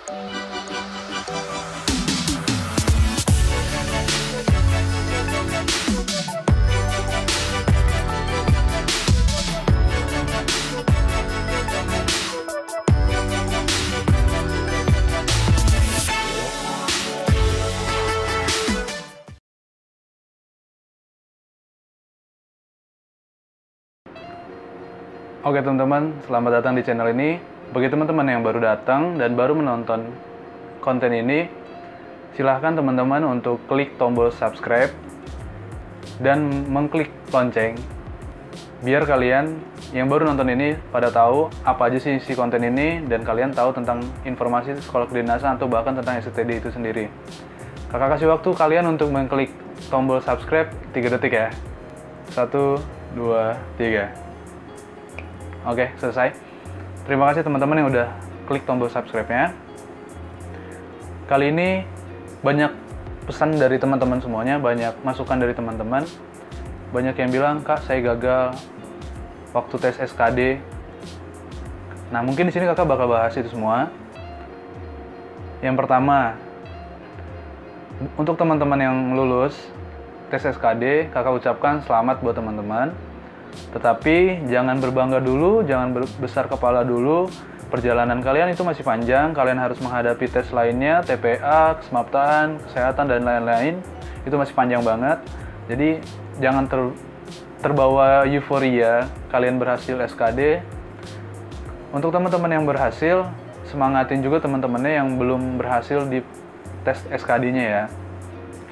Oke teman-teman, selamat datang di channel ini. Bagi teman-teman yang baru datang dan baru menonton konten ini, silahkan teman-teman untuk klik tombol subscribe dan mengklik lonceng, biar kalian yang baru nonton ini pada tahu apa aja sih isi konten ini, dan kalian tahu tentang informasi sekolah kedinasan atau bahkan tentang SCTD itu sendiri. Kakak kasih waktu kalian untuk mengklik tombol subscribe 3 detik ya. 1, 2, 3. Oke, selesai. Terima kasih teman-teman yang udah klik tombol subscribe-nya. Kali ini banyak pesan dari teman-teman semuanya, banyak masukan dari teman-teman. Banyak yang bilang, "Kak, saya gagal waktu tes SKD." Nah, mungkin di sini kakak bakal bahas itu semua. Yang pertama, untuk teman-teman yang lulus tes SKD, kakak ucapkan selamat buat teman-teman. Tetapi jangan berbangga dulu, jangan besar kepala dulu. Perjalanan kalian itu masih panjang, kalian harus menghadapi tes lainnya, TPA, kesemaptaan, kesehatan, dan lain-lain. Itu masih panjang banget. Jadi jangan terbawa euforia kalian berhasil SKD. Untuk teman-teman yang berhasil, semangatin juga teman-temannya yang belum berhasil di tes SKD-nya ya.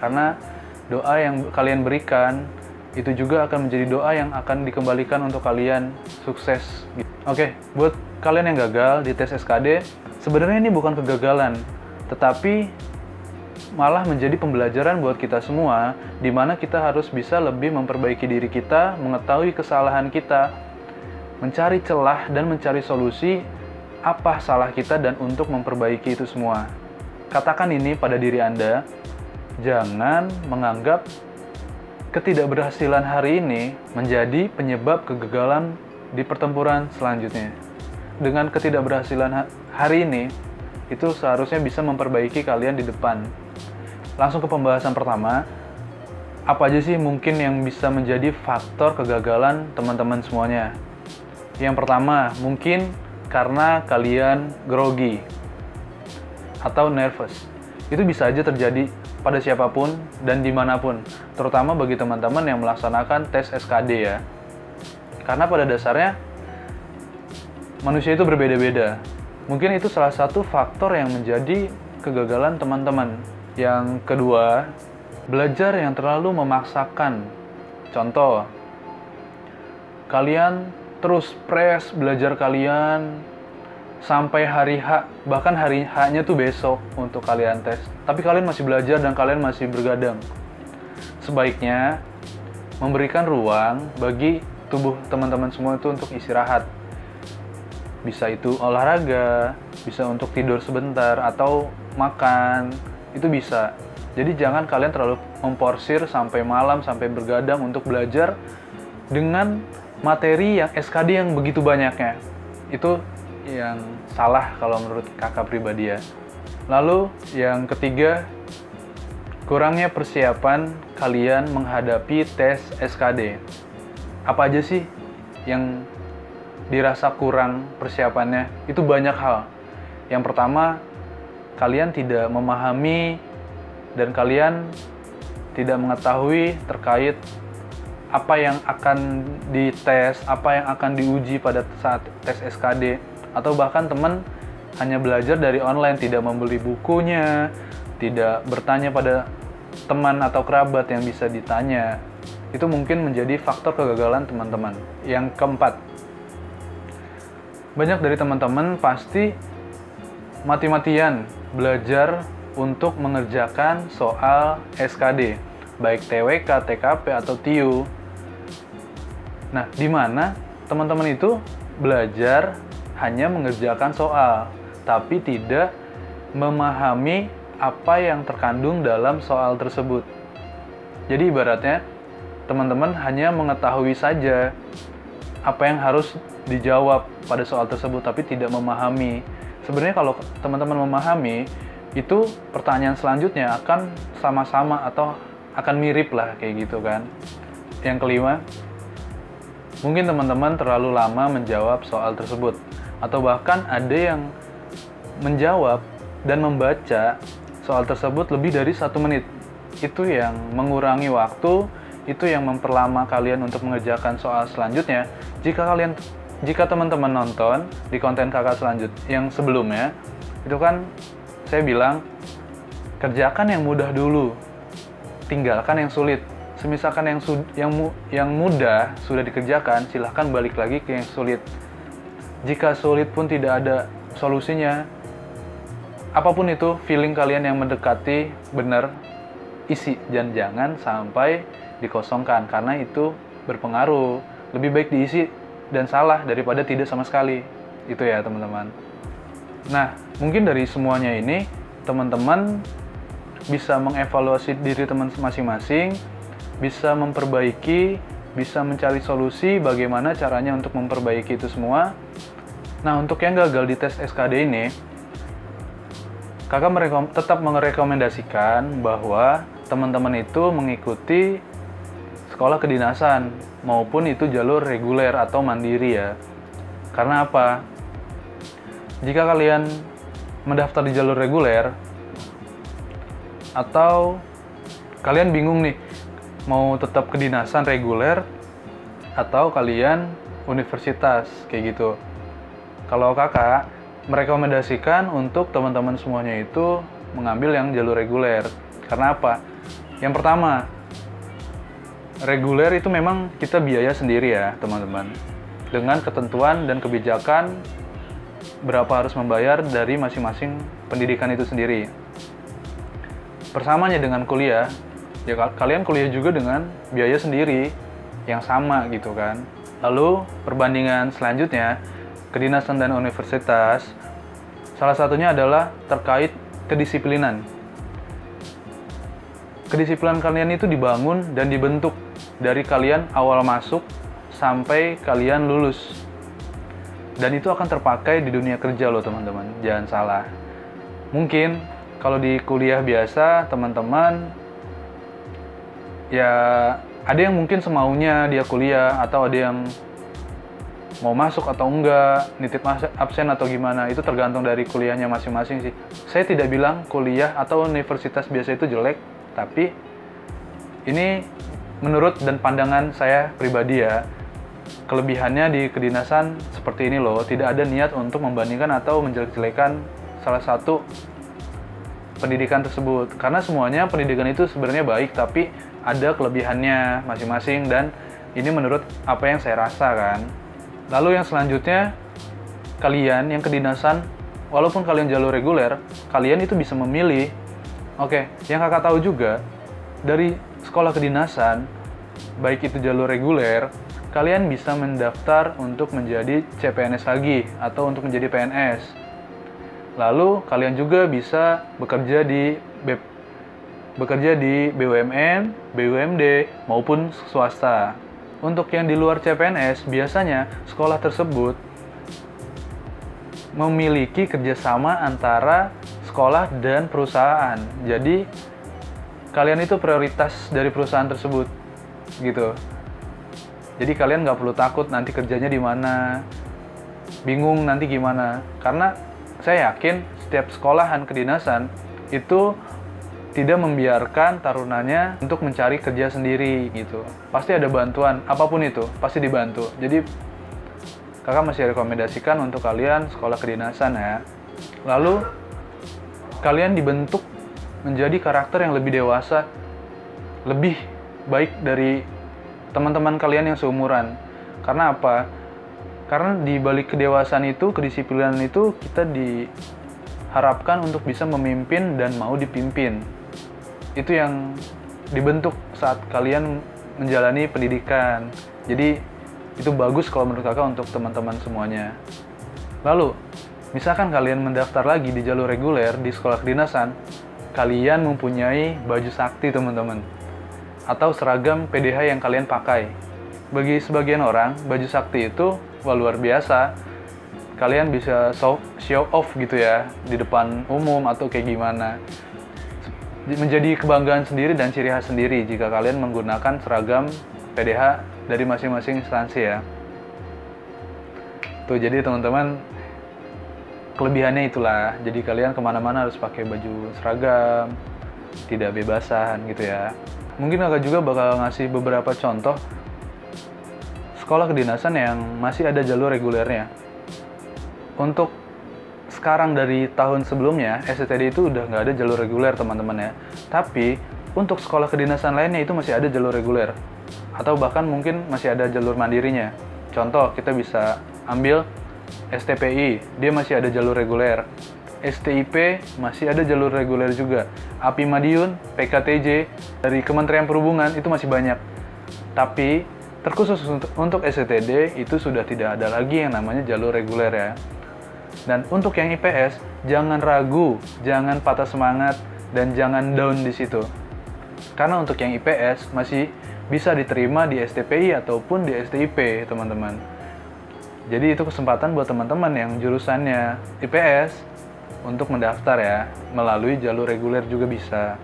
Karena doa yang kalian berikan itu juga akan menjadi doa yang akan dikembalikan untuk kalian sukses. Oke, buat kalian yang gagal di tes SKD, sebenarnya ini bukan kegagalan, tetapi malah menjadi pembelajaran buat kita semua, di mana kita harus bisa lebih memperbaiki diri kita, mengetahui kesalahan kita, mencari celah dan mencari solusi apa salah kita dan untuk memperbaiki itu semua. Katakan ini pada diri Anda, jangan menganggap ketidakberhasilan hari ini menjadi penyebab kegagalan di pertempuran selanjutnya. Dengan ketidakberhasilan hari ini, itu seharusnya bisa memperbaiki kalian di depan. Langsung ke pembahasan pertama, apa aja sih mungkin yang bisa menjadi faktor kegagalan teman-teman semuanya? Yang pertama, mungkin karena kalian grogi atau nervous. Itu bisa aja terjadi pada siapapun dan dimanapun, terutama bagi teman-teman yang melaksanakan tes SKD ya. Karena pada dasarnya manusia itu berbeda-beda. Mungkin itu salah satu faktor yang menjadi kegagalan teman-teman. Yang kedua, belajar yang terlalu memaksakan. Contoh, kalian terus press belajar kalian sampai hari H, bahkan hari H-nya tuh besok untuk kalian tes. Tapi kalian masih belajar dan kalian masih bergadang. Sebaiknya memberikan ruang bagi tubuh teman-teman semua itu untuk istirahat. Bisa itu olahraga, bisa untuk tidur sebentar, atau makan, itu bisa. Jadi jangan kalian terlalu memporsir sampai malam, sampai bergadang untuk belajar dengan materi yang SKD yang begitu banyaknya. Itu yang salah kalau menurut kakak pribadi ya. Lalu yang ketiga, kurangnya persiapan kalian menghadapi tes SKD. Apa aja sih yang dirasa kurang persiapannya? Itu banyak hal. Yang pertama, kalian tidak memahami dan kalian tidak mengetahui terkait apa yang akan dites, apa yang akan diuji pada saat tes SKD. Atau bahkan teman hanya belajar dari online, tidak membeli bukunya, tidak bertanya pada teman atau kerabat yang bisa ditanya. Itu mungkin menjadi faktor kegagalan teman-teman. Yang keempat, banyak dari teman-teman pasti mati-matian belajar untuk mengerjakan soal SKD, baik TWK, TKP, atau TIU. Nah, di mana teman-teman itu belajar hanya mengerjakan soal, tapi tidak memahami apa yang terkandung dalam soal tersebut. Jadi ibaratnya, teman-teman hanya mengetahui saja apa yang harus dijawab pada soal tersebut, tapi tidak memahami. sebenarnya kalau teman-teman memahami, itu pertanyaan selanjutnya akan sama-sama atau akan mirip lah kayak gitu kan. Yang kelima, mungkin teman-teman terlalu lama menjawab soal tersebut, atau bahkan ada yang menjawab dan membaca soal tersebut lebih dari 1 menit. Itu yang mengurangi waktu, itu yang memperlama kalian untuk mengerjakan soal selanjutnya. Jika teman-teman nonton di konten kakak yang sebelumnya, itu kan saya bilang, kerjakan yang mudah dulu, tinggalkan yang sulit. Semisalkan yang mudah sudah dikerjakan, silahkan balik lagi ke yang sulit. Jika sulit pun tidak ada solusinya, apapun itu, feeling kalian yang mendekati benar, isi, dan jangan sampai dikosongkan, karena itu berpengaruh. Lebih baik diisi dan salah daripada tidak sama sekali. Itu ya teman-teman. Nah, mungkin dari semuanya ini, teman-teman bisa mengevaluasi diri teman masing-masing, bisa memperbaiki, bisa mencari solusi bagaimana caranya untuk memperbaiki itu semua. Nah, untuk yang gagal di tes SKD ini, kakak tetap merekomendasikan bahwa teman-teman itu mengikuti sekolah kedinasan, maupun itu jalur reguler atau mandiri ya. Karena apa? Jika kalian mendaftar di jalur reguler, atau kalian bingung nih, mau tetap kedinasan reguler, atau kalian universitas, kayak gitu. Kalau kakak merekomendasikan untuk teman-teman semuanya itu mengambil yang jalur reguler. Karena apa? Yang pertama, reguler itu memang kita biaya sendiri ya teman-teman, dengan ketentuan dan kebijakan berapa harus membayar dari masing-masing pendidikan itu sendiri. Persamanya dengan kuliah, ya kalian kuliah juga dengan biaya sendiri yang sama gitu kan. Lalu perbandingan selanjutnya, kedinasan dan universitas, salah satunya adalah terkait kedisiplinan. Kedisiplinan kalian itu dibangun dan dibentuk dari kalian awal masuk sampai kalian lulus. Dan itu akan terpakai di dunia kerja loh teman-teman, jangan salah. Mungkin kalau di kuliah biasa, teman-teman, ya ada yang mungkin semaunya dia kuliah, atau ada yang mau masuk atau enggak, nitip absen atau gimana, itu tergantung dari kuliahnya masing-masing sih. Saya tidak bilang kuliah atau universitas biasa itu jelek, tapi ini menurut dan pandangan saya pribadi ya. Kelebihannya di kedinasan seperti ini loh, tidak ada niat untuk membandingkan atau menjelek-jelekan salah satu pendidikan tersebut. Karena semuanya pendidikan itu sebenarnya baik, tapi ada kelebihannya masing-masing, dan ini menurut apa yang saya rasa kan. Lalu yang selanjutnya, kalian yang kedinasan, walaupun kalian jalur reguler, kalian itu bisa memilih. Oke, yang kakak tahu juga, dari sekolah kedinasan, baik itu jalur reguler, kalian bisa mendaftar untuk menjadi CPNS lagi, atau untuk menjadi PNS. Lalu, kalian juga bisa bekerja di BUMN, BUMD, maupun swasta. Untuk yang di luar CPNS, biasanya sekolah tersebut memiliki kerjasama antara sekolah dan perusahaan. Jadi, kalian itu prioritas dari perusahaan tersebut, gitu. Jadi kalian nggak perlu takut nanti kerjanya di mana, bingung nanti gimana. Karena saya yakin setiap sekolahan kedinasan itu tidak membiarkan tarunanya untuk mencari kerja sendiri gitu. Pasti ada bantuan, apapun itu, pasti dibantu. Jadi kakak masih rekomendasikan untuk kalian sekolah kedinasan ya. Lalu kalian dibentuk menjadi karakter yang lebih dewasa, lebih baik dari teman-teman kalian yang seumuran. Karena apa? Karena di balik kedewasaan itu, kedisiplinan itu, kita diharapkan untuk bisa memimpin dan mau dipimpin. Itu yang dibentuk saat kalian menjalani pendidikan. Jadi itu bagus kalau menurut kakak untuk teman-teman semuanya. Lalu, misalkan kalian mendaftar lagi di jalur reguler di sekolah kedinasan, kalian mempunyai baju sakti teman-teman, atau seragam PDH yang kalian pakai. Bagi sebagian orang, baju sakti itu luar biasa. kalian bisa show off gitu ya di depan umum atau kayak gimana. Menjadi kebanggaan sendiri dan ciri khas sendiri jika kalian menggunakan seragam PDH dari masing-masing instansi ya. Tuh, jadi teman-teman, kelebihannya itulah. Jadi kalian kemana-mana harus pakai baju seragam, tidak bebasan gitu ya. Mungkin kakak juga bakal ngasih beberapa contoh sekolah kedinasan yang masih ada jalur regulernya. Untuk sekarang dari tahun sebelumnya, SCTD itu udah nggak ada jalur reguler teman-teman ya. Tapi untuk sekolah kedinasan lainnya itu masih ada jalur reguler. Atau bahkan mungkin masih ada jalur mandirinya. Contoh, kita bisa ambil STPI, dia masih ada jalur reguler. STIP masih ada jalur reguler juga. API Madiun, PKTJ, dari Kementerian Perhubungan itu masih banyak. Tapi terkhusus untuk SCTD itu sudah tidak ada lagi yang namanya jalur reguler ya. Dan untuk yang IPS, jangan ragu, jangan patah semangat, dan jangan down di situ. Karena untuk yang IPS masih bisa diterima di STPI ataupun di STIP, teman-teman. Jadi itu kesempatan buat teman-teman yang jurusannya IPS untuk mendaftar ya, melalui jalur reguler juga bisa.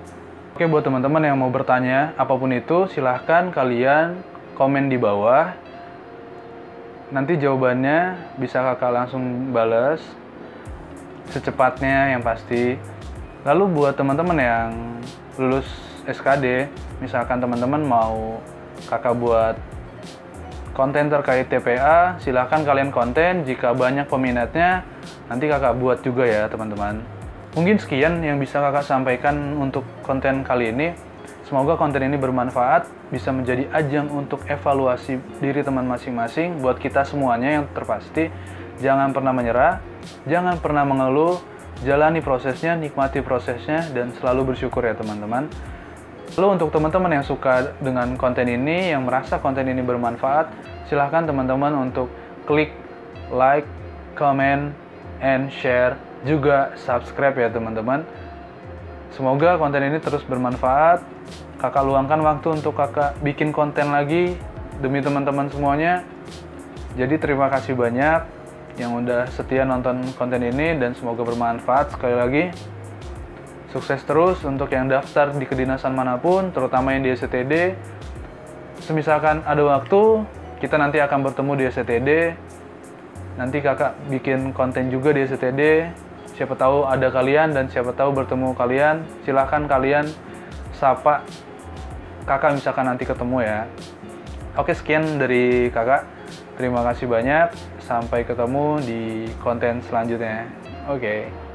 Oke, buat teman-teman yang mau bertanya apapun itu, silahkan kalian komen di bawah. Nanti jawabannya bisa kakak langsung balas secepatnya yang pasti. Lalu buat teman-teman yang lulus SKD, misalkan teman-teman mau kakak buat konten terkait TPA, silahkan kalian konten. Jika banyak peminatnya, nanti kakak buat juga ya teman-teman. Mungkin sekian yang bisa kakak sampaikan untuk konten kali ini. Semoga konten ini bermanfaat, bisa menjadi ajang untuk evaluasi diri teman masing-masing buat kita semuanya yang terpasti. Jangan pernah menyerah, jangan pernah mengeluh, jalani prosesnya, nikmati prosesnya, dan selalu bersyukur ya teman-teman. Lalu untuk teman-teman yang suka dengan konten ini, yang merasa konten ini bermanfaat, silahkan teman-teman untuk klik like, comment, and share, juga subscribe ya teman-teman. Semoga konten ini terus bermanfaat. Kakak luangkan waktu untuk kakak bikin konten lagi demi teman-teman semuanya. Jadi terima kasih banyak yang udah setia nonton konten ini dan semoga bermanfaat. Sekali lagi, sukses terus untuk yang daftar di kedinasan manapun, terutama yang di SCTD. Semisalkan ada waktu, kita nanti akan bertemu di SCTD. Nanti kakak bikin konten juga di SCTD. Siapa tahu ada kalian dan siapa tahu bertemu kalian. Silahkan kalian sapa kakak misalkan nanti ketemu ya. Oke, sekian dari kakak. Terima kasih banyak. Sampai ketemu di konten selanjutnya. Oke.